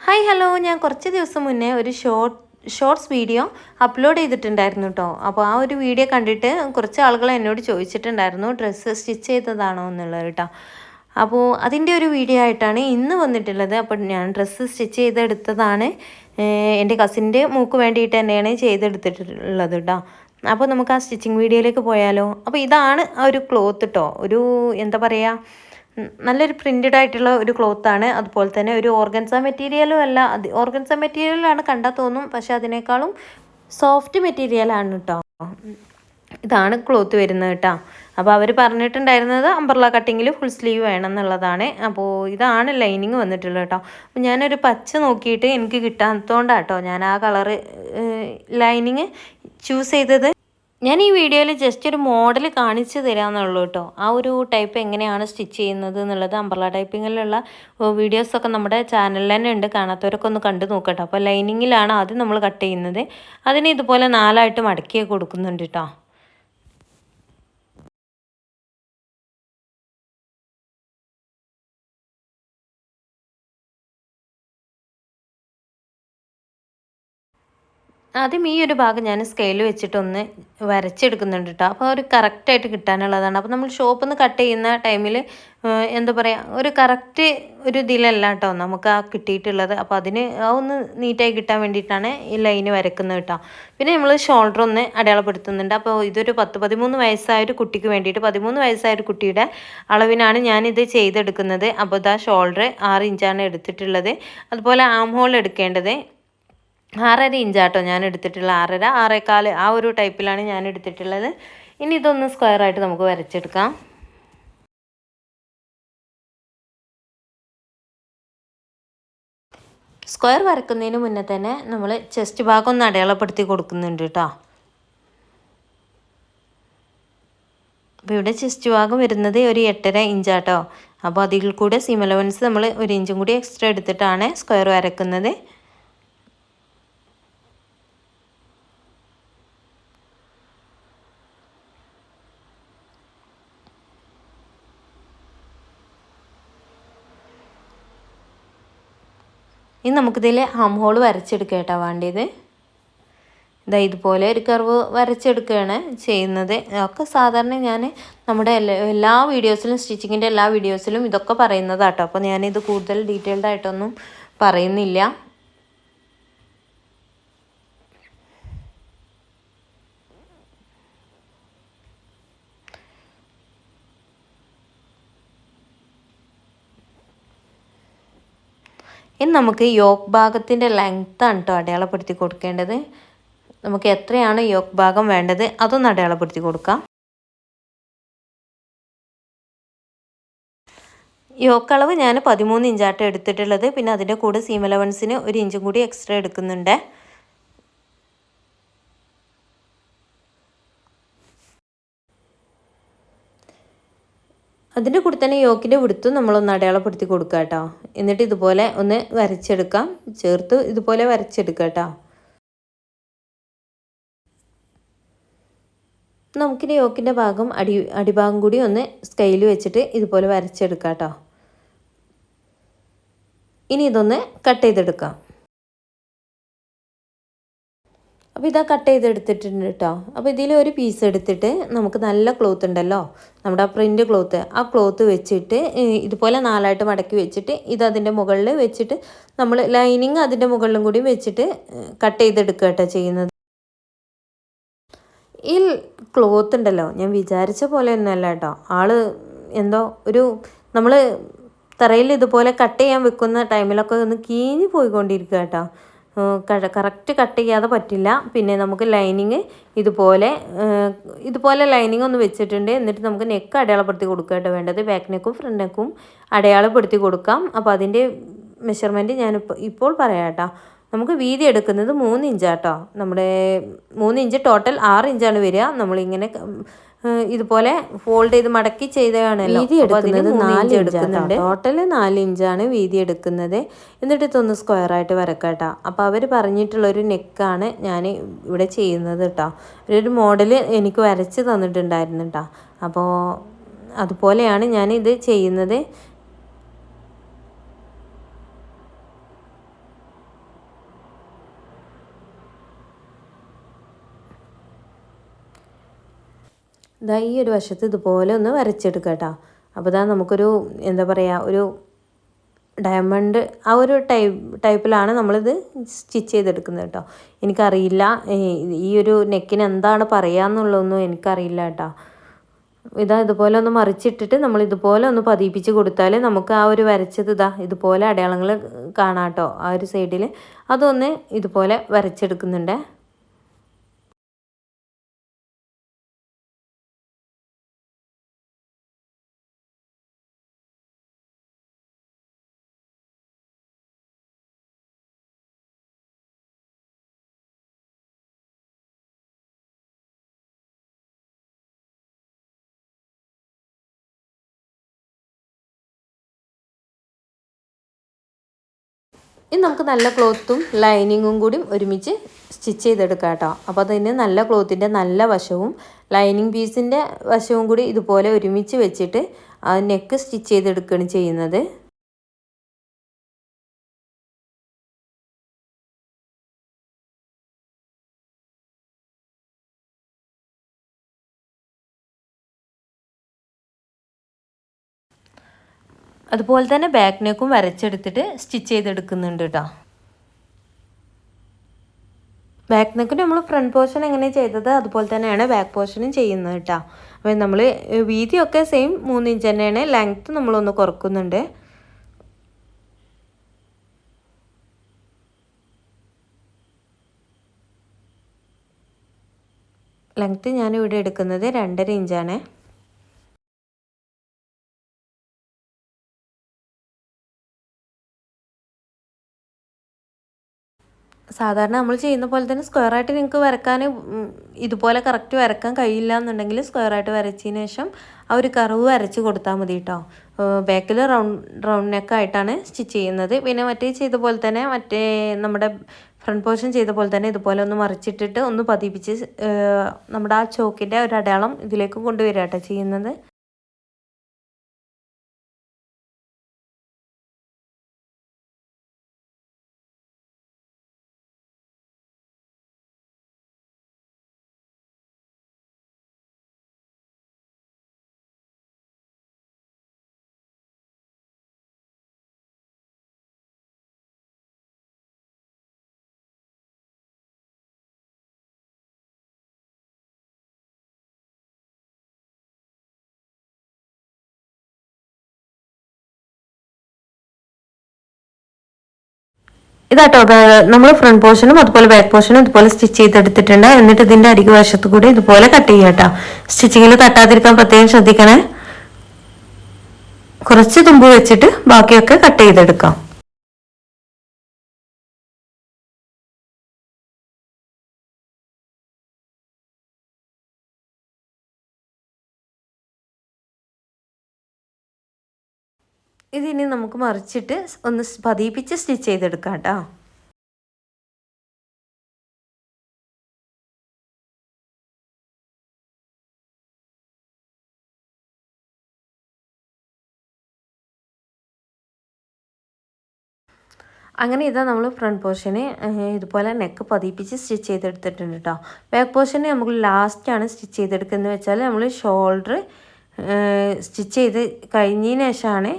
Hi hello, ഞാൻ കുറച്ച് ദിവസം മുന്നേ ഒരു ഷോർട്സ് വീഡിയോ അപ്ലോഡ് ചെയ്തിട്ടുണ്ടായിരുന്നു കേട്ടോ. അപ്പോൾ ആ ഒരു വീഡിയോ കണ്ടിട്ട് കുറച്ച് ആളുകൾ എന്നോട് ചോദിച്ചിട്ടുണ്ടായിരുന്നു ഡ്രസ്സ് സ്റ്റിച്ച് ചെയ്തതാണോ എന്നുള്ളത് കേട്ടോ. അപ്പോൾ അതിൻ്റെ ഒരു വീഡിയോ ആയിട്ടാണ് ഇന്ന് വന്നിട്ടുള്ളത്. അപ്പോൾ ഞാൻ ഡ്രസ്സ് സ്റ്റിച്ച് ചെയ്തെടുത്തതാണ്. എൻ്റെ കസിൻ്റെ മൂക്ക് വേണ്ടിയിട്ട് തന്നെയാണ് ചെയ്തെടുത്തിട്ടുള്ളത് കേട്ടോ. അപ്പോൾ നമുക്ക് ആ സ്റ്റിച്ചിങ് വീഡിയോയിലേക്ക് പോയാലോ. അപ്പോൾ ഇതാണ് ആ ഒരു ക്ലോത്ത് കേട്ടോ. ഒരു എന്താ പറയുക, നല്ലൊരു പ്രിൻറ്റഡ് ആയിട്ടുള്ള ഒരു ക്ലോത്താണ്. അതുപോലെ തന്നെ ഒരു ഓർഗൻസ മെറ്റീരിയലും അല്ല, ഓർഗൻസ മെറ്റീരിയലാണ് കണ്ടാൽ തോന്നും, പക്ഷെ അതിനേക്കാളും സോഫ്റ്റ് മെറ്റീരിയലാണ് കേട്ടോ. ഇതാണ് ക്ലോത്ത് വരുന്നത് കേട്ടോ. അപ്പോൾ അവർ പറഞ്ഞിട്ടുണ്ടായിരുന്നത് അംബ്രല കട്ടിങ്ങിൽ ഫുൾ സ്ലീവ് വേണം എന്നുള്ളതാണ്. അപ്പോൾ ഇതാണ് ലൈനിങ് വന്നിട്ടുള്ളത് കേട്ടോ. അപ്പോൾ ഞാനൊരു പച്ച നോക്കിയിട്ട് എനിക്ക് കിട്ടാത്തതുകൊണ്ടാണ് കേട്ടോ ഞാൻ ആ കളറ് ലൈനിങ് ചൂസ് ചെയ്തത്. ഞാൻ ഈ വീഡിയോയിൽ ജസ്റ്റ് ഒരു മോഡൽ കാണിച്ചു തരാമെന്നുള്ളൂ കേട്ടോ. ആ ഒരു ടൈപ്പ് എങ്ങനെയാണ് സ്റ്റിച്ച് ചെയ്യുന്നത് എന്നുള്ളത് അംബ്രല ടൈപ്പിങ്ങിലുള്ള വീഡിയോസൊക്കെ നമ്മുടെ ചാനലിൽ തന്നെ ഉണ്ട്. കാണാത്തവരൊക്കെ ഒന്ന് കണ്ടു നോക്കട്ടോ. അപ്പോൾ ലൈനിങ്ങിലാണ് ആദ്യം നമ്മൾ കട്ട് ചെയ്യുന്നത്. അതിന് ഇതുപോലെ 4ആയിട്ട് മടക്കി കൊടുക്കുന്നുണ്ട് കേട്ടോ. ആദ്യം ഈ ഒരു ഭാഗം ഞാൻ സ്കെയിൽ വെച്ചിട്ടൊന്ന് വരച്ചെടുക്കുന്നുണ്ട് കേട്ടോ. അപ്പോൾ ഒരു കറക്റ്റായിട്ട് കിട്ടാനുള്ളതാണ്. അപ്പോൾ നമ്മൾ ഷോപ്പിൽ നിന്ന് കട്ട് ചെയ്യുന്ന ടൈമിൽ എന്താ പറയുക, ഒരു കറക്റ്റ് ഒരു ഇതിലല്ല കേട്ടോ നമുക്ക് ആ കിട്ടിയിട്ടുള്ളത്. അപ്പോൾ അതിന് ആ ഒന്ന് നീറ്റായി കിട്ടാൻ വേണ്ടിയിട്ടാണ് ഈ ലൈന് വരക്കുന്നത് കേട്ടോ. പിന്നെ നമ്മൾ ഷോൾഡർ ഒന്ന് അടയാളപ്പെടുത്തുന്നുണ്ട്. അപ്പോൾ ഇതൊരു 10-13 വയസ്സായ ഒരു കുട്ടിക്ക് വേണ്ടിയിട്ട്, 13 വയസ്സായ ഒരു കുട്ടിയുടെ അളവിനാണ് ഞാനിത് ചെയ്തെടുക്കുന്നത്. അപ്പോൾ ഇതാ ഷോൾഡർ 6 ഇഞ്ചാണ് എടുത്തിട്ടുള്ളത്. അതുപോലെ ആം ഹോൾ എടുക്കേണ്ടത് 6.5 ഇഞ്ചാട്ടോ ഞാൻ എടുത്തിട്ടുള്ള, 6.5 6.25 ആ ഒരു ടൈപ്പിലാണ് ഞാൻ എടുത്തിട്ടുള്ളത്. ഇനി ഇതൊന്ന് സ്ക്വയറായിട്ട് നമുക്ക് വരച്ചെടുക്കാം. സ്ക്വയർ വരക്കുന്നതിന് മുന്നേ തന്നെ നമ്മൾ ചെസ്റ്റ് ഭാഗം ഒന്ന് അടയാളപ്പെടുത്തി കൊടുക്കുന്നുണ്ട് കേട്ടോ. അപ്പോൾ ഇവിടെ ചെസ്റ്റ് ഭാഗം വരുന്നത് ഒരു 8.5 ഇഞ്ചാട്ടോ. അപ്പോൾ അതിൽ കൂടെ സീം അലവൻസ് നമ്മൾ 1 ഇഞ്ചും കൂടി എക്സ്ട്രാ എടുത്തിട്ടാണ് സ്ക്വയർ വരക്കുന്നത്. ഇനി നമുക്കിതിൽ ആം ഹോൾ വരച്ചെടുക്കുക കേട്ടോ വേണ്ടത്. ഇതാ ഇതുപോലെ ഒരു കർവ് വരച്ചെടുക്കുകയാണ് ചെയ്യുന്നത്. ഒക്കെ സാധാരണ ഞാൻ നമ്മുടെ എല്ലാ വീഡിയോസിലും, സ്റ്റിച്ചിങ്ങിൻ്റെ എല്ലാ വീഡിയോസിലും ഇതൊക്കെ പറയുന്നതാട്ടോ. അപ്പോൾ ഞാനിത് കൂടുതൽ ഡീറ്റെയിൽഡ് ആയിട്ടൊന്നും പറയുന്നില്ല. ഇനി നമുക്ക് യോക്ക് ഭാഗത്തിൻ്റെ ലെങ്ത്താണ് കേട്ടോ അടയാളപ്പെടുത്തി കൊടുക്കേണ്ടത്. നമുക്ക് എത്രയാണ് യോക്ക് ഭാഗം വേണ്ടത് അതൊന്ന് അടയാളപ്പെടുത്തി കൊടുക്കാം. യോക്ക് അളവ് ഞാൻ 13 ഇഞ്ചാട്ടോ എടുത്തിട്ടുള്ളത്. പിന്നെ അതിൻ്റെ കൂടെ സീം അലവൻസിന് 1 ഇഞ്ചും കൂടി എക്സ്ട്രാ എടുക്കുന്നുണ്ട്. അതിൻ്റെ കൂടെ തന്നെ യോക്കിൻ്റെ വിടുത്തും നമ്മളൊന്ന് അടയാളപ്പെടുത്തി കൊടുക്കുക കേട്ടോ. എന്നിട്ട് ഇതുപോലെ ഒന്ന് വരച്ചെടുക്കാം, ചേർത്ത് ഇതുപോലെ വരച്ചെടുക്കുക കേട്ടോ. നമുക്കിനി യോക്കിൻ്റെ ഭാഗം അടിഭാഗം കൂടി ഒന്ന് സ്കെയിൽ വെച്ചിട്ട് ഇതുപോലെ വരച്ചെടുക്കാം കേട്ടോ. ഇനി ഇതൊന്ന് കട്ട് ചെയ്തെടുക്കാം. അപ്പോൾ ഇതാ കട്ട് ചെയ്തെടുത്തിട്ടുണ്ട് കേട്ടോ. അപ്പോൾ ഇതിൽ ഒരു പീസ് എടുത്തിട്ട് നമുക്ക് നല്ല ക്ലോത്ത് ഉണ്ടല്ലോ, നമ്മുടെ ആ പ്രിൻ്റ് ക്ലോത്ത്, ആ ക്ലോത്ത് വെച്ചിട്ട് ഇതുപോലെ 4ആയിട്ട് മടക്കി വെച്ചിട്ട് അതിൻ്റെ മുകളിൽ വെച്ചിട്ട് നമ്മൾ ലൈനിങ് അതിൻ്റെ മുകളിലും കൂടി വെച്ചിട്ട് കട്ട് ചെയ്തെടുക്കുക കേട്ടോ ചെയ്യുന്നത്. ഈ ക്ലോത്ത് ഉണ്ടല്ലോ ഞാൻ വിചാരിച്ച പോലെ ഒന്നുമല്ല കേട്ടോ. എന്തോ ഒരു നമ്മൾ തറയിൽ ഇതുപോലെ കട്ട് ചെയ്യാൻ വെക്കുന്ന ടൈമിലൊക്കെ ഒന്ന് കീഞ്ഞ് പോയിക്കൊണ്ടിരിക്കുക കേട്ടോ. കറക്റ്റ് കട്ട് ചെയ്യാതെ പറ്റില്ല. പിന്നെ നമുക്ക് ലൈനിങ് ഇതുപോലെ ലൈനിങ് ഒന്ന് വെച്ചിട്ടുണ്ട്. എന്നിട്ട് നമുക്ക് നെക്ക് അടയാളപ്പെടുത്തി കൊടുക്കുകയായിട്ട് വേണ്ടത്. ബാക്ക് നെക്കും ഫ്രണ്ട് നെക്കും അടയാളപ്പെടുത്തി കൊടുക്കാം. അപ്പോൾ അതിൻ്റെ മെഷർമെൻറ്റ് ഇപ്പോൾ പറയാം കേട്ടോ. നമുക്ക് വീതി എടുക്കുന്നത് 3 ഇഞ്ചാട്ടോ. നമ്മുടെ 3 ഇഞ്ച് ടോട്ടൽ 6 ഇഞ്ചാണ് വരിക. നമ്മളിങ്ങനെ ഇതുപോലെ ഫോൾഡ് ചെയ്ത് മടക്കി ചെയ്തതാണ്. വീതി എടുക്കുന്നത് 4 എടുക്കുന്നുണ്ട്. ടോട്ടൽ 4 ഇഞ്ചാണ് വീതി എടുക്കുന്നത്. എന്നിട്ട് ഇതൊന്ന് സ്ക്വയറായിട്ട് വരക്കാട്ടോ. അപ്പോൾ അവർ പറഞ്ഞിട്ടുള്ളൊരു നെക്കാണ് ഞാൻ ഇവിടെ ചെയ്യുന്നത് കേട്ടോ. ഒരു മോഡൽ എനിക്ക് വരച്ച് തന്നിട്ടുണ്ടായിരുന്നു കേട്ടോ. അപ്പോൾ അതുപോലെയാണ് ഞാനിത് ചെയ്യുന്നത്. ഇതാ ഈ ഒരു വശത്ത് ഇതുപോലെ ഒന്ന് വരച്ചെടുക്കുക കേട്ടോ. അപ്പോൾ ഇതാ നമുക്കൊരു എന്താ പറയുക ഒരു ഡയമണ്ട് ആ ഒരു ടൈപ്പിലാണ് നമ്മളിത് സ്റ്റിച്ച് ചെയ്തെടുക്കുന്നത് കേട്ടോ. എനിക്കറിയില്ല ഈ ഒരു നെക്കിന് എന്താണ് പറയാന്നുള്ളതൊന്നും എനിക്കറിയില്ല കേട്ടോ. ഇതുപോലെ ഒന്ന് മറിച്ചിട്ടിട്ട് നമ്മൾ ഇതുപോലെ ഒന്ന് പതിപ്പിച്ച് കൊടുത്താൽ നമുക്ക് ആ ഒരു വരച്ചത് ഇതുപോലെ അടയാളങ്ങൾ കാണാം കേട്ടോ. ആ ഒരു സൈഡിൽ അതൊന്ന് ഇതുപോലെ വരച്ചെടുക്കുന്നുണ്ട്. ഇനി നമുക്ക് നല്ല ക്ലോത്തും ലൈനിങ്ങും കൂടി ഒരുമിച്ച് സ്റ്റിച്ച് ചെയ്തെടുക്കാം കേട്ടോ. അപ്പോൾ അതിന് നല്ല ക്ലോത്തിൻ്റെ നല്ല വശവും ലൈനിങ് പീസിൻ്റെ വശവും കൂടി ഇതുപോലെ ഒരുമിച്ച് വെച്ചിട്ട് ആ നെക്ക് സ്റ്റിച്ച് ചെയ്തെടുക്കുകയാണ് ചെയ്യുന്നത്. അതുപോലെ തന്നെ ബാക്ക് നെക്കും വരച്ചെടുത്തിട്ട് സ്റ്റിച്ച് ചെയ്തെടുക്കുന്നുണ്ട് കേട്ടോ. ബാക്ക് നെക്കിന് നമ്മൾ ഫ്രണ്ട് പോർഷൻ എങ്ങനെ ചെയ്തത് അതുപോലെ തന്നെയാണ് ബാക്ക് പോർഷനും ചെയ്യുന്നത് കേട്ടോ. അപ്പോൾ നമ്മൾ വീതിയൊക്കെ സെയിം 3 ഇഞ്ച് തന്നെയാണ്. ലെങ്ത്ത് നമ്മളൊന്ന് കുറക്കുന്നുണ്ട്. ലെങ്ത്ത് ഞാനിവിടെ എടുക്കുന്നത് 2.5 ഇഞ്ചാണ്. സാധാരണ നമ്മൾ ചെയ്യുന്ന പോലെ തന്നെ സ്ക്വയറായിട്ട് നിങ്ങൾക്ക് വരക്കാൻ ഇതുപോലെ കറക്റ്റ് വരക്കാൻ കഴിയില്ല എന്നുണ്ടെങ്കിൽ സ്ക്വയറായിട്ട് വരച്ചതിന് ശേഷം ആ ഒരു കർവ് വരച്ച് കൊടുത്താൽ മതി കേട്ടോ. ബാക്കിൽ റൗണ്ട് നെക്കായിട്ടാണ് സ്റ്റിച്ച് ചെയ്യുന്നത്. പിന്നെ മറ്റേ ചെയ്ത പോലെ തന്നെ നമ്മുടെ ഫ്രണ്ട് പോർഷൻ ചെയ്ത പോലെ തന്നെ ഇതുപോലെ ഒന്ന് മറിച്ചിട്ടിട്ട് ഒന്ന് പതിപ്പിച്ച് നമ്മുടെ ആ ചോക്കിൻ്റെ ഒരു അടയാളം ഇതിലേക്ക് കൊണ്ടുവരിക കേട്ടോ ചെയ്യുന്നത്. ഇതാട്ടോ നമ്മൾ ഫ്രണ്ട് പോർഷനും അതുപോലെ ബാക്ക് പോർഷനും ഇതുപോലെ സ്റ്റിച്ച് ചെയ്തെടുത്തിട്ടുണ്ട്. എന്നിട്ട് ഇതിന്റെ അരികു വശത്ത് കൂടി ഇതുപോലെ കട്ട് ചെയ്യുക കേട്ടോ. സ്റ്റിച്ചിങ്ങിൽ തട്ടാതിരിക്കാൻ പ്രത്യേകം ശ്രദ്ധിക്കണേ. കുറച്ച് തുമ്പ് വെച്ചിട്ട് ബാക്കിയൊക്കെ കട്ട് ചെയ്തെടുക്കാം. ഇതിനി നമുക്ക് മറിച്ചിട്ട് ഒന്ന് പതിപ്പിച്ച് സ്റ്റിച്ച് ചെയ്തെടുക്കാം കേട്ടോ. അങ്ങനെ ഇതാ നമ്മൾ ഫ്രണ്ട് പോർഷന് ഇതുപോലെ നെക്ക് പതിപ്പിച്ച് സ്റ്റിച്ച് ചെയ്തെടുത്തിട്ടുണ്ട് കേട്ടോ. ബാക്ക് പോർഷന് നമുക്ക് ലാസ്റ്റാണ് സ്റ്റിച്ച് ചെയ്തെടുക്കുന്നത് വെച്ചാൽ നമ്മൾ ഷോൾഡർ സ്റ്റിച്ച് ചെയ്ത് കഴിഞ്ഞതിന് ശേഷമാണ്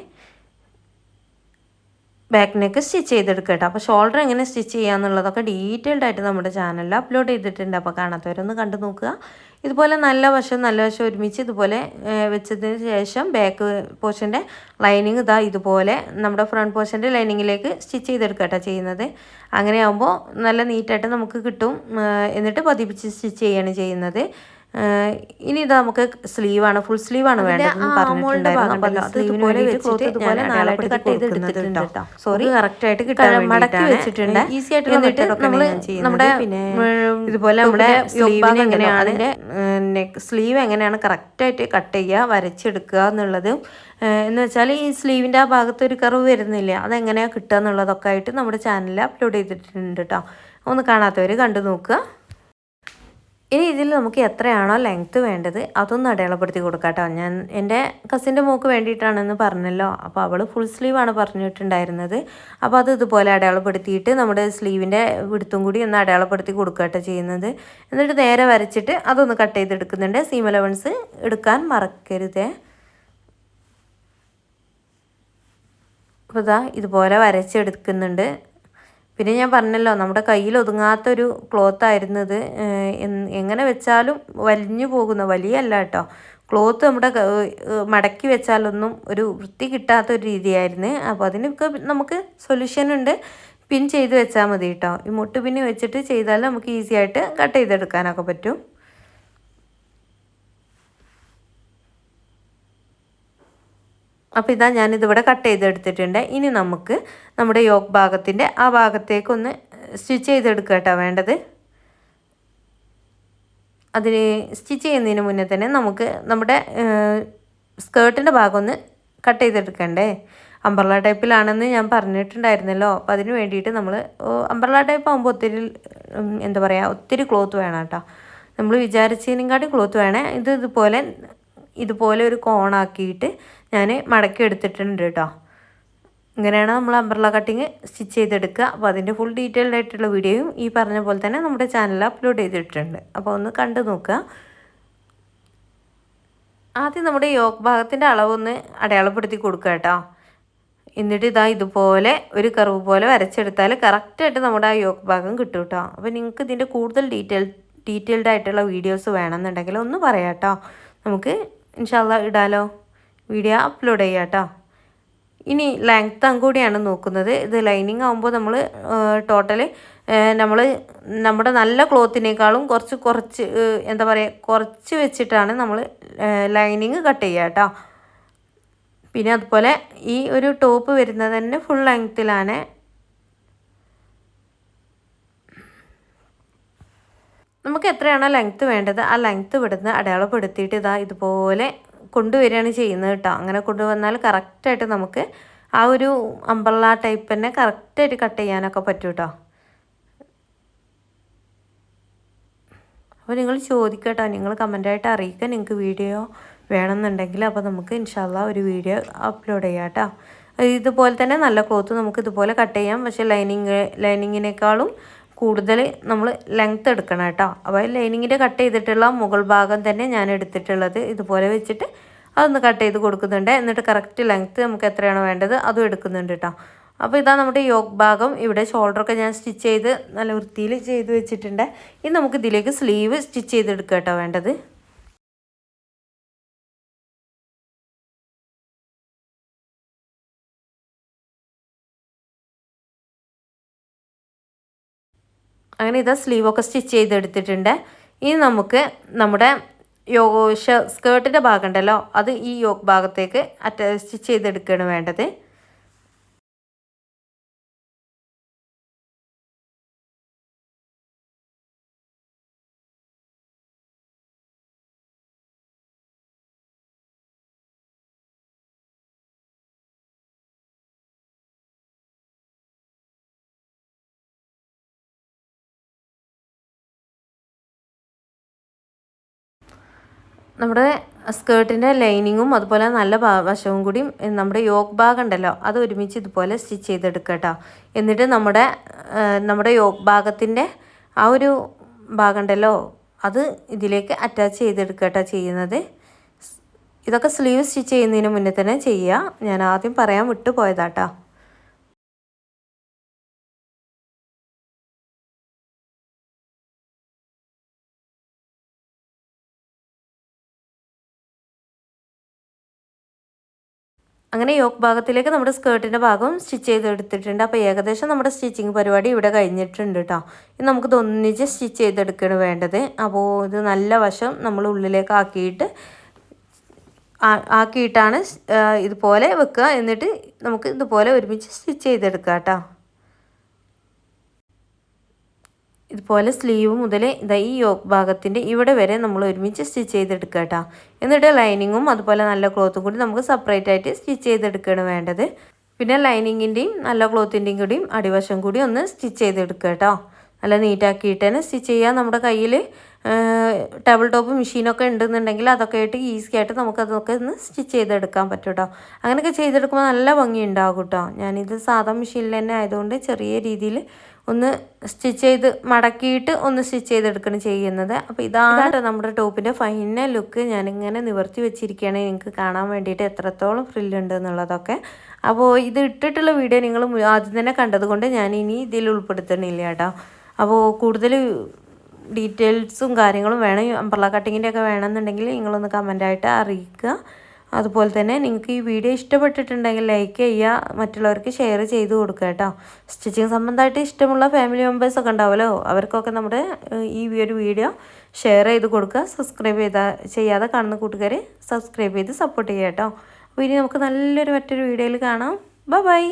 ബാക്ക് നെക്ക് സ്റ്റിച്ച് ചെയ്തെടുക്കുക കേട്ടോ. അപ്പോൾ ഷോൾഡർ എങ്ങനെ സ്റ്റിച്ച് ചെയ്യാന്നുള്ളതൊക്കെ ഡീറ്റെയിൽഡ് ആയിട്ട് നമ്മുടെ ചാനലിൽ അപ്ലോഡ് ചെയ്തിട്ടുണ്ട്. അപ്പോൾ കാണാത്തവരൊന്ന് കണ്ടു നോക്കുക. ഇതുപോലെ നല്ല വശം ഒരുമിച്ച് ഇതുപോലെ വെച്ചതിന് ശേഷം ബാക്ക് പോർഷൻ്റെ ലൈനിങ് ഇതുപോലെ നമ്മുടെ ഫ്രണ്ട് പോർഷൻ്റെ ലൈനിങ്ങിലേക്ക് സ്റ്റിച്ച് ചെയ്തെടുക്കുക കേട്ടോ ചെയ്യുന്നത്. അങ്ങനെയാകുമ്പോൾ നല്ല നീറ്റായിട്ട് നമുക്ക് കിട്ടും. എന്നിട്ട് പതിപ്പിച്ച് സ്റ്റിച്ച് ചെയ്യാണ് ചെയ്യുന്നത്. ഇനി ഇതാ നമുക്ക് സ്ലീവാണ്, ഫുൾ സ്ലീവാണ് വേണ്ടത് മടക്കി വെച്ചിട്ടുണ്ട്. ഈസി ആയിട്ട് നമ്മുടെ ഇതുപോലെ നമ്മുടെ സ്ലീവിന് എങ്ങനെയാണ് സ്ലീവ് എങ്ങനെയാണ് കറക്റ്റായിട്ട് കട്ട് ചെയ്യുക വരച്ചെടുക്കുക എന്നുള്ളത് എന്ന് വെച്ചാൽ ഈ സ്ലീവിൻ്റെ ആ ഭാഗത്ത് ഒരു കർവ് വരുന്നില്ല, അതെങ്ങനെയാണ് കിട്ടുക എന്നുള്ളതൊക്കെ ആയിട്ട് നമ്മുടെ ചാനലിൽ അപ്ലോഡ് ചെയ്തിട്ടുണ്ട് കേട്ടോ. ഒന്ന് കാണാത്തവർ കണ്ടു നോക്കുക. ഇനി ഇതിൽ നമുക്ക് എത്രയാണോ ലെങ്ത്ത് വേണ്ടത് അതൊന്ന് അടയാളപ്പെടുത്തി കൊടുക്കാം കേട്ടോ. ഞാൻ എൻ്റെ കസിൻ്റെ മോൾക്ക് വേണ്ടിയിട്ടാണെന്ന് പറഞ്ഞല്ലോ. അപ്പോൾ അവൾ ഫുൾ സ്ലീവാണ് പറഞ്ഞിട്ടുണ്ടായിരുന്നത്. അപ്പോൾ അത് ഇതുപോലെ അടയാളപ്പെടുത്തിയിട്ട് നമ്മുടെ സ്ലീവിൻ്റെ വിടുത്തും കൂടി ഒന്ന് അടയാളപ്പെടുത്തി കൊടുക്കുക കേട്ടോ ചെയ്യുന്നത്. എന്നിട്ട് നേരെ വരച്ചിട്ട് അതൊന്ന് കട്ട് ചെയ്തെടുക്കുന്നുണ്ട്. സീം അലവൻസ് എടുക്കാൻ മറക്കരുതേ. അപ്പോൾ ഇതാ ഇതുപോലെ വരച്ചെടുക്കുന്നുണ്ട്. പിന്നെ ഞാൻ പറഞ്ഞല്ലോ നമ്മുടെ കയ്യിൽ ഒതുങ്ങാത്തൊരു ക്ലോത്ത് ആയിരുന്നു ഇത്. എങ്ങനെ വെച്ചാലും വലിഞ്ഞു പോകുന്ന വലിയല്ല കേട്ടോ. ക്ലോത്ത് നമ്മുടെ മടക്കി വെച്ചാലൊന്നും ഒരു വൃത്തി കിട്ടാത്തൊരു രീതിയായിരുന്നു. അപ്പോൾ അതിനൊക്കെ നമുക്ക് സൊല്യൂഷൻ ഉണ്ട്. പിൻ ചെയ്ത് വെച്ചാൽ മതി കേട്ടോ. ഈ മുട്ട് പിന്ന് വെച്ചിട്ട് ചെയ്താൽ നമുക്ക് ഈസി ആയിട്ട് കട്ട് ചെയ്തെടുക്കാനൊക്കെ പറ്റും. അപ്പോൾ ഇതാ ഞാനിതിവിടെ കട്ട് ചെയ്തെടുത്തിട്ടുണ്ട്. ഇനി നമുക്ക് നമ്മുടെ യോക്ക് ഭാഗത്തിൻ്റെ ആ ഭാഗത്തേക്കൊന്ന് സ്റ്റിച്ച് ചെയ്തെടുക്കുക കേട്ടോ വേണ്ടത്. അതിന് സ്റ്റിച്ച് ചെയ്യുന്നതിന് മുന്നേ തന്നെ നമുക്ക് നമ്മുടെ സ്കേർട്ടിൻ്റെ ഭാഗം ഒന്ന് കട്ട് ചെയ്തെടുക്കണ്ടേ. അംബ്രല ടൈപ്പിലാണെന്ന് ഞാൻ പറഞ്ഞിട്ടുണ്ടായിരുന്നല്ലോ. അപ്പോൾ അതിന് വേണ്ടിയിട്ട് നമ്മൾ അംബ്രല ടൈപ്പ് ആകുമ്പോൾ ഒത്തിരി എന്താ പറയുക ഒത്തിരി ക്ലോത്ത് വേണം കേട്ടോ. നമ്മൾ വിചാരിച്ചതിനെക്കാട്ടും ക്ലോത്ത് വേണേ. ഇതുപോലെ ഒരു കോണാക്കിയിട്ട് ഞാൻ മടക്കി എടുത്തിട്ടുണ്ട് കേട്ടോ. ഇങ്ങനെയാണ് നമ്മൾ അംബ്രല കട്ടിങ് സ്റ്റിച്ച് ചെയ്തെടുക്കുക. അപ്പോൾ അതിൻ്റെ ഫുൾ ഡീറ്റെയിൽഡ് ആയിട്ടുള്ള വീഡിയോയും ഈ പറഞ്ഞ പോലെ തന്നെ നമ്മുടെ ചാനലിൽ അപ്ലോഡ് ചെയ്തിട്ടുണ്ട്. അപ്പോൾ ഒന്ന് കണ്ടു നോക്കുക. ആദ്യം നമ്മുടെ യോക്ക് ഭാഗത്തിൻ്റെ അളവൊന്ന് അടയാളപ്പെടുത്തി കൊടുക്കുക കേട്ടോ. എന്നിട്ട് ഇതാ ഇതുപോലെ ഒരു കർവ് പോലെ വരച്ചെടുത്താൽ കറക്റ്റായിട്ട് നമ്മുടെ ആ യോക്ക് ഭാഗം കിട്ടും കേട്ടോ. അപ്പോൾ നിങ്ങൾക്ക് ഇതിൻ്റെ കൂടുതൽ ഡീറ്റെയിൽഡ് ആയിട്ടുള്ള വീഡിയോസ് വേണമെന്നുണ്ടെങ്കിൽ ഒന്ന് പറയാം കേട്ടോ. നമുക്ക് ഇൻഷാല്ലാ ഇടാലോ, വീഡിയോ അപ്ലോഡ് ചെയ്യാം കേട്ടോ. ഇനി ലെങ്ത്തും കൂടിയാണ് നോക്കുന്നത്. ഇത് ലൈനിങ് ആകുമ്പോൾ നമ്മൾ ടോട്ടൽ നമ്മുടെ നല്ല ക്ലോത്തിനേക്കാളും കുറച്ച് എന്താ പറയുക കുറച്ച് വെച്ചിട്ടാണ് നമ്മൾ ലൈനിങ് കട്ട് ചെയ്യുക കേട്ടോ. പിന്നെ അതുപോലെ ഈ ഒരു ടോപ്പ് വരുന്നത് തന്നെ ഫുൾ ലെങ്ത്തിലാണ്. നമുക്ക് എത്രയാണോ ലെങ്ത്ത് വേണ്ടത് ആ ലെങ്ത്ത് ഇവിടുന്ന് അടയാളപ്പെടുത്തിയിട്ട് ഇതാ ഇതുപോലെ കൊണ്ടുവരികയാണ് ചെയ്യുന്നത് കേട്ടോ. അങ്ങനെ കൊണ്ടുവന്നാൽ കറക്റ്റായിട്ട് നമുക്ക് ആ ഒരു അംബ്രല ടൈപ്പ് തന്നെ കറക്റ്റായിട്ട് കട്ട് ചെയ്യാനൊക്കെ പറ്റും കേട്ടോ. അപ്പോൾ നിങ്ങൾ ചോദിക്കട്ടോ, നിങ്ങൾ കമൻറ്റായിട്ട് അറിയിക്കുക നിങ്ങൾക്ക് വീഡിയോ വേണമെന്നുണ്ടെങ്കിൽ. അപ്പോൾ നമുക്ക് ഇൻഷാല്ലാ ഒരു വീഡിയോ അപ്ലോഡ് ചെയ്യാം കേട്ടോ. ഇതുപോലെ തന്നെ നല്ല ക്ലോത്ത് നമുക്ക് ഇതുപോലെ കട്ട് ചെയ്യാം. പക്ഷേ ലൈനിങ്ങിനേക്കാളും കൂടുതൽ നമ്മൾ ലെങ്ത്ത് എടുക്കണം കേട്ടോ. അപ്പോൾ ലൈനിങ്ങിൻ്റെ കട്ട് ചെയ്തിട്ടുള്ള മുകൾ ഭാഗം തന്നെ ഞാൻ എടുത്തിട്ടുള്ളത് ഇതുപോലെ വെച്ചിട്ട് അതൊന്ന് കട്ട് ചെയ്ത് കൊടുക്കുന്നുണ്ട്. എന്നിട്ട് കറക്റ്റ് ലെങ്ത്ത് നമുക്ക് എത്രയാണോ വേണ്ടത് അതും എടുക്കുന്നുണ്ട് കേട്ടോ. അപ്പോൾ ഇതാ നമ്മുടെ യോക്ക് ഭാഗം ഇവിടെ ഷോൾഡറൊക്കെ ഞാൻ സ്റ്റിച്ച് ചെയ്ത് നല്ല വൃത്തിയിൽ ചെയ്ത് വെച്ചിട്ടുണ്ട്. ഇനി നമുക്ക് ഇതിലേക്ക് സ്ലീവ് സ്റ്റിച്ച് ചെയ്തെടുക്കുക കേട്ടോ വേണ്ടത്. അങ്ങനെ ഇതാ സ്ലീവൊക്കെ സ്റ്റിച്ച് ചെയ്തെടുത്തിട്ടുണ്ട്. ഇനി നമുക്ക് നമ്മുടെ സ്കേർട്ടിൻ്റെ ഭാഗം ഉണ്ടല്ലോ അത് ഈ യോക്ക് ഭാഗത്തേക്ക് സ്റ്റിച്ച് ചെയ്തെടുക്കുകയാണ് വേണ്ടത്. നമ്മുടെ സ്കേർട്ടിൻ്റെ ലൈനിങ്ങും അതുപോലെ നല്ല വശവും കൂടി നമ്മുടെ യോക്ക് ഭാഗം ഉണ്ടല്ലോ അത് ഒരുമിച്ച് ഇതുപോലെ സ്റ്റിച്ച് ചെയ്തെടുക്കുക കേട്ടോ. എന്നിട്ട് നമ്മുടെ യോക്ക് ഭാഗത്തിൻ്റെ ആ ഒരു ഭാഗം ഉണ്ടല്ലോ അത് ഇതിലേക്ക് അറ്റാച്ച് ചെയ്തെടുക്കുക കേട്ടോ ചെയ്യുന്നത്. ഇതൊക്കെ സ്ലീവ് സ്റ്റിച്ച് ചെയ്യുന്നതിന് മുന്നേ തന്നെ ചെയ്യുക. ഞാൻ ആദ്യം പറയാൻ വിട്ടു പോയതാട്ടോ. അങ്ങനെ യോക്ക് ഭാഗത്തിലേക്ക് നമ്മുടെ സ്കേർട്ടിൻ്റെ ഭാഗം സ്റ്റിച്ച് ചെയ്തെടുത്തിട്ടുണ്ട്. അപ്പോൾ ഏകദേശം നമ്മുടെ സ്റ്റിച്ചിങ് പരിപാടി ഇവിടെ കഴിഞ്ഞിട്ടുണ്ട് കേട്ടോ. ഇനി നമുക്കിത് ഒന്നിച്ച് സ്റ്റിച്ച് ചെയ്തെടുക്കുകയാണ് വേണ്ടത്. അപ്പോൾ ഇത് നല്ല വശം നമ്മൾ ഉള്ളിലേക്ക് ആക്കിയിട്ടാണ് ഇതുപോലെ വെക്കുക. എന്നിട്ട് നമുക്ക് ഇതുപോലെ ഒരുമിച്ച് സ്റ്റിച്ച് ചെയ്തെടുക്കാം കേട്ടോ. ഇതുപോലെ സ്ലീവ് മുതൽ ഇതാ ഈ യോക്ക് ഭാഗത്തിൻ്റെ ഇവിടെ വരെ നമ്മൾ ഒരുമിച്ച് സ്റ്റിച്ച് ചെയ്തെടുക്കുക കേട്ടോ. എന്നിട്ട് ലൈനിങ്ങും അതുപോലെ നല്ല ക്ലോത്തും കൂടി നമുക്ക് സെപ്പറേറ്റ് ആയിട്ട് സ്റ്റിച്ച് ചെയ്തെടുക്കുകയാണ് വേണ്ടത്. പിന്നെ ലൈനിങ്ങിൻ്റെയും നല്ല ക്ലോത്തിൻ്റെയും കൂടിയും അടിവശം കൂടി ഒന്ന് സ്റ്റിച്ച് ചെയ്തെടുക്കുക കേട്ടോ. നല്ല നീറ്റാക്കിയിട്ട് തന്നെ സ്റ്റിച്ച് ചെയ്യുക. നമ്മുടെ കയ്യിൽ ടേബിൾ ടോപ്പ് മെഷീനൊക്കെ ഉണ്ടെന്നുണ്ടെങ്കിൽ അതൊക്കെ ആയിട്ട് ഈസി ആയിട്ട് നമുക്കതൊക്കെ ഒന്ന് സ്റ്റിച്ച് ചെയ്തെടുക്കാൻ പറ്റും കേട്ടോ. അങ്ങനെയൊക്കെ ചെയ്തെടുക്കുമ്പോൾ നല്ല ഭംഗി ഉണ്ടാകും കേട്ടോ. ഞാനിത് സാധാ മെഷീനിൽ തന്നെ ആയതുകൊണ്ട് ചെറിയ രീതിയിൽ ഒന്ന് സ്റ്റിച്ച് ചെയ്ത് മടക്കിയിട്ട് ഒന്ന് സ്റ്റിച്ച് ചെയ്തെടുക്കണം ചെയ്യുന്നത്. അപ്പോൾ ഇതാണ് നമ്മുടെ ടോപ്പിൻ്റെ ഫൈനൽ ലുക്ക്. ഞാനിങ്ങനെ നിവർത്തി വെച്ചിരിക്കുകയാണ് നിങ്ങൾക്ക് കാണാൻ വേണ്ടിയിട്ട് എത്രത്തോളം ഫ്രില്ലുണ്ട് എന്നുള്ളതൊക്കെ. അപ്പോൾ ഇത് ഇട്ടിട്ടുള്ള വീഡിയോ നിങ്ങൾ ആദ്യം തന്നെ കണ്ടതുകൊണ്ട് ഞാൻ ഇനി ഇതിൽ ഉൾപ്പെടുത്തണില്ല കേട്ടോ. അപ്പോൾ കൂടുതൽ ഡീറ്റെയിൽസും കാര്യങ്ങളും വേണം, അംബ്രല്ല കട്ടിങ്ങിൻ്റെ ഒക്കെ വേണമെന്നുണ്ടെങ്കിൽ നിങ്ങളൊന്ന് കമൻറ്റായിട്ട് അറിയിക്കുക. അതുപോലെ തന്നെ നിങ്ങൾക്ക് ഈ വീഡിയോ ഇഷ്ടപ്പെട്ടിട്ടുണ്ടെങ്കിൽ ലൈക്ക് ചെയ്യുക, മറ്റുള്ളവർക്ക് ഷെയർ ചെയ്ത് കൊടുക്കുക കേട്ടോ. സ്റ്റിച്ചിങ് സംബന്ധമായിട്ട് ഇഷ്ടമുള്ള ഫാമിലി മെമ്പേഴ്സൊക്കെ ഉണ്ടാവുമല്ലോ, അവർക്കൊക്കെ നമ്മുടെ ഈ ഒരു വീഡിയോ ഷെയർ ചെയ്ത് കൊടുക്കുക. സബ്സ്ക്രൈബ് ചെയ്യാതെ കാണുന്ന കൂട്ടുകാർ സബ്സ്ക്രൈബ് ചെയ്ത് സപ്പോർട്ട് ചെയ്യുക കേട്ടോ. അപ്പോൾ ഇനി നമുക്ക് മറ്റൊരു വീഡിയോയിൽ കാണാം. ബൈ.